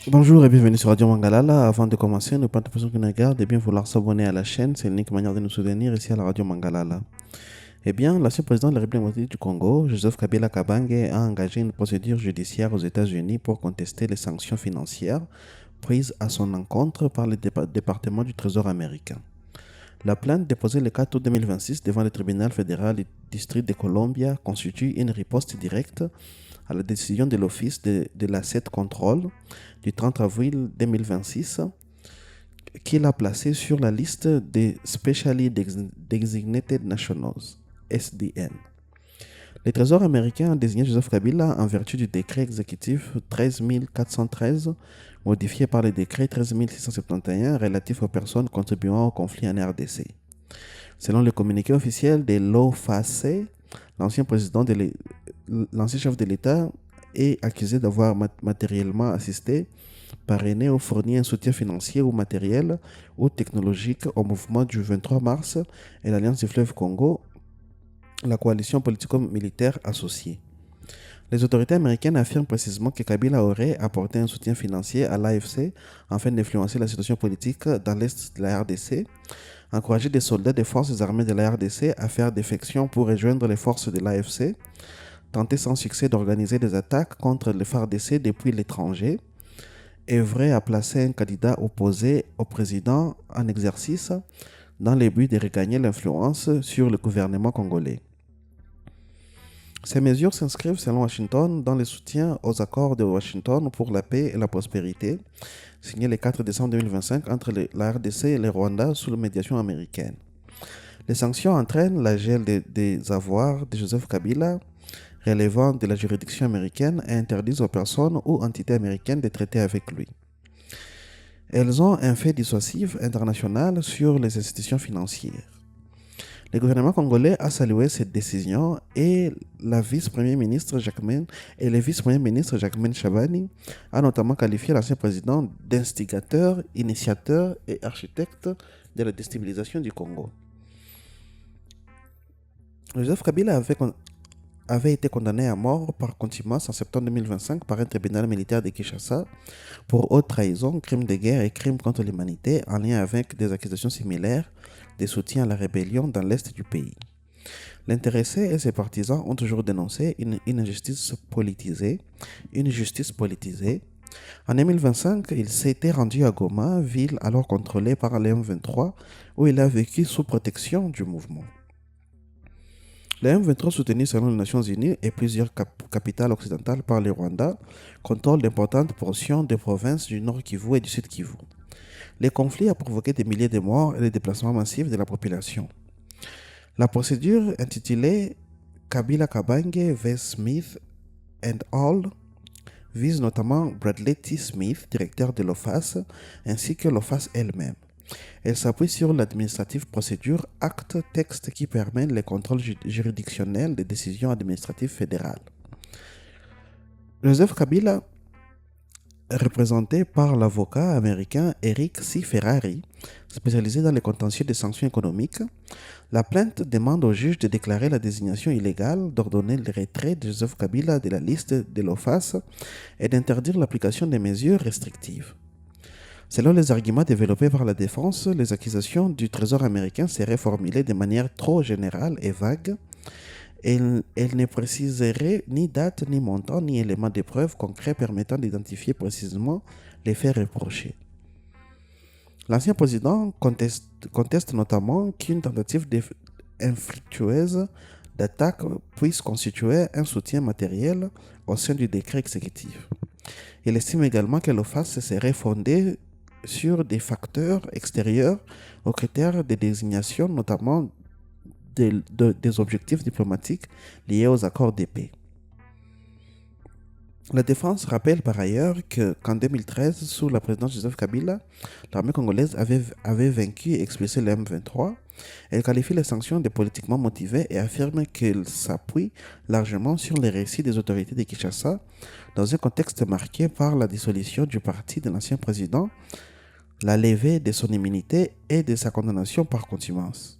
Bonjour et bienvenue sur Radio Mangalala. Avant de commencer, ne pas de personnes qui nous regardent et bien vouloir s'abonner à la chaîne. C'est l'unique manière de nous soutenir ici à la Radio Mangalala. Eh bien, l'ancien président de la République démocratique du Congo, Joseph Kabila Kabange, a engagé une procédure judiciaire aux États-Unis pour contester les sanctions financières prises à son encontre par le département du Trésor américain. La plainte déposée le 4 août 2026 devant le tribunal fédéral du district de Columbia constitue une riposte directe à la décision de l'Office de l'Asset Control du 30 avril 2026 qui l'a placé sur la liste des Specially Designated Nationals, SDN. Le Trésor américain a désigné Joseph Kabila en vertu du décret exécutif 13413, modifié par le décret 13671 relatif aux personnes contribuant au conflit en RDC. Selon le communiqué officiel de l'OFAC, l'ancien chef de l'État est accusé d'avoir matériellement assisté, parrainé ou fourni un soutien financier ou matériel ou technologique au mouvement du 23 mars et l'Alliance du fleuve Congo, la coalition politico-militaire associée. Les autorités américaines affirment précisément que Kabila aurait apporté un soutien financier à l'AFC afin d'influencer la situation politique dans l'est de la RDC, encourager des soldats des forces armées de la RDC à faire défection pour rejoindre les forces de l'AFC, tenter sans succès d'organiser des attaques contre les FARDC depuis l'étranger, œuvrer à placer un candidat opposé au président en exercice dans le but de regagner l'influence sur le gouvernement congolais. Ces mesures s'inscrivent, selon Washington, dans le soutien aux accords de Washington pour la paix et la prospérité, signé le 4 décembre 2025 entre la RDC et le Rwanda sous la médiation américaine. Les sanctions entraînent la gel des avoirs de Joseph Kabila relevant de la juridiction américaine et interdisent aux personnes ou entités américaines de traiter avec lui. Elles ont un fait dissuasif international sur les institutions financières. Le gouvernement congolais a salué cette décision et le vice-premier ministre Jacquemain Chabani a notamment qualifié l'ancien président d'instigateur, initiateur et architecte de la déstabilisation du Congo. Joseph Kabila avait été condamné à mort par contumace en septembre 2025 par un tribunal militaire de Kinshasa pour haute trahison, crime de guerre et crime contre l'humanité en lien avec des accusations similaires de soutien à la rébellion dans l'est du pays. L'intéressé et ses partisans ont toujours dénoncé une justice politisée. En 2025, il s'était rendu à Goma, ville alors contrôlée par les M23, où il a vécu sous protection du mouvement. Le M23, soutenu selon les Nations Unies et plusieurs capitales occidentales par le Rwanda, contrôle d'importantes portions des provinces du Nord Kivu et du Sud Kivu. Le conflit a provoqué des milliers de morts et des déplacements massifs de la population. La procédure intitulée Kabila Kabange v. Smith and al. Vise notamment Bradley T. Smith, directeur de l'OFAC, ainsi que l'OFAC elle-même. Elle s'appuie sur l'administrative procédure acte-texte qui permet le contrôle juridictionnel des décisions administratives fédérales. Joseph Kabila, représenté par l'avocat américain Eric C. Ferrari, spécialisé dans les contentieux des sanctions économiques, la plainte demande au juge de déclarer la désignation illégale, d'ordonner le retrait de Joseph Kabila de la liste de l'OFAC et d'interdire l'application des mesures restrictives. Selon les arguments développés par la défense, les accusations du Trésor américain seraient formulées de manière trop générale et vague. Elle ne préciserait ni date, ni montant, ni élément de preuve concret permettant d'identifier précisément les faits reprochés. L'ancien président conteste notamment qu'une tentative infructueuse d'attaque puisse constituer un soutien matériel au sein du décret exécutif. Il estime également que l'OFAC serait fondée sur des facteurs extérieurs aux critères de désignation, notamment des objectifs diplomatiques liés aux accords de paix. La défense rappelle par ailleurs qu'en 2013, sous la présidence de Joseph Kabila, l'armée congolaise avait vaincu et expulsé le M23. Elle qualifie les sanctions de politiquement motivées et affirme qu'elles s'appuient largement sur les récits des autorités de Kinshasa dans un contexte marqué par la dissolution du parti de l'ancien président, la levée de son immunité et de sa condamnation par contumace.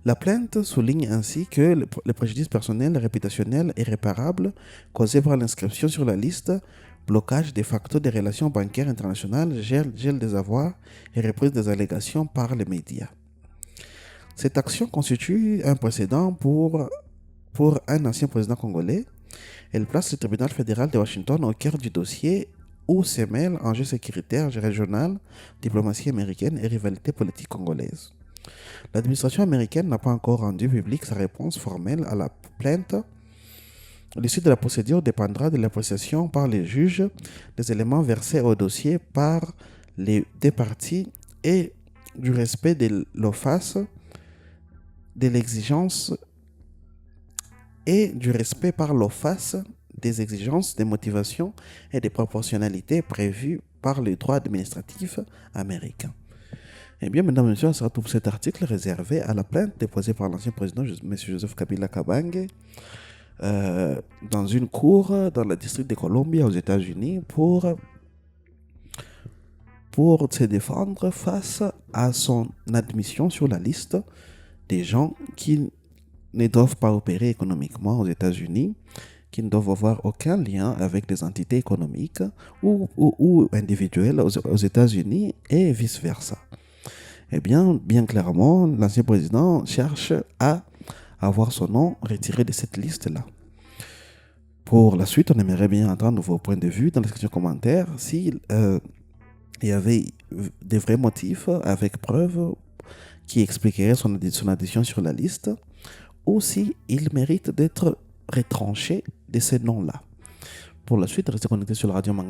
La plainte souligne ainsi que le préjudice personnel, réputationnel et réparable causé par l'inscription sur la liste blocage de facto des relations bancaires internationales, gel des avoirs et reprise des allégations par les médias. Cette action constitue un précédent pour un ancien président congolais. Elle place le tribunal fédéral de Washington au cœur du dossier où se mêlent enjeux sécuritaires régionaux, diplomatie américaine et rivalité politique congolaise. L'administration américaine n'a pas encore rendu publique sa réponse formelle à la plainte. L'issue de la procédure dépendra de l'appréciation par les juges des éléments versés au dossier par les deux parties et du respect de l'OFAS, de l'exigence et du respect par l'OFAS des exigences de motivation et de proportionnalité prévues par le droit administratif américain. Eh bien, mesdames et messieurs, ça sera tout pour cet article réservé à la plainte déposée par l'ancien président M. Joseph Kabila Kabange dans une cour dans le district de Columbia aux États-Unis pour se défendre face à son admission sur la liste des gens qui ne doivent pas opérer économiquement aux États-Unis, qui ne doivent avoir aucun lien avec des entités économiques ou individuelles aux États-Unis et vice-versa. Eh bien clairement, l'ancien président cherche à avoir son nom retiré de cette liste-là. Pour la suite, on aimerait bien entendre vos points de vue dans la section commentaires s'il y avait des vrais motifs avec preuves qui expliqueraient son addition sur la liste, ou s'il mérite d'être retranché de ces noms-là. Pour la suite, restez connectés sur la radio Manga.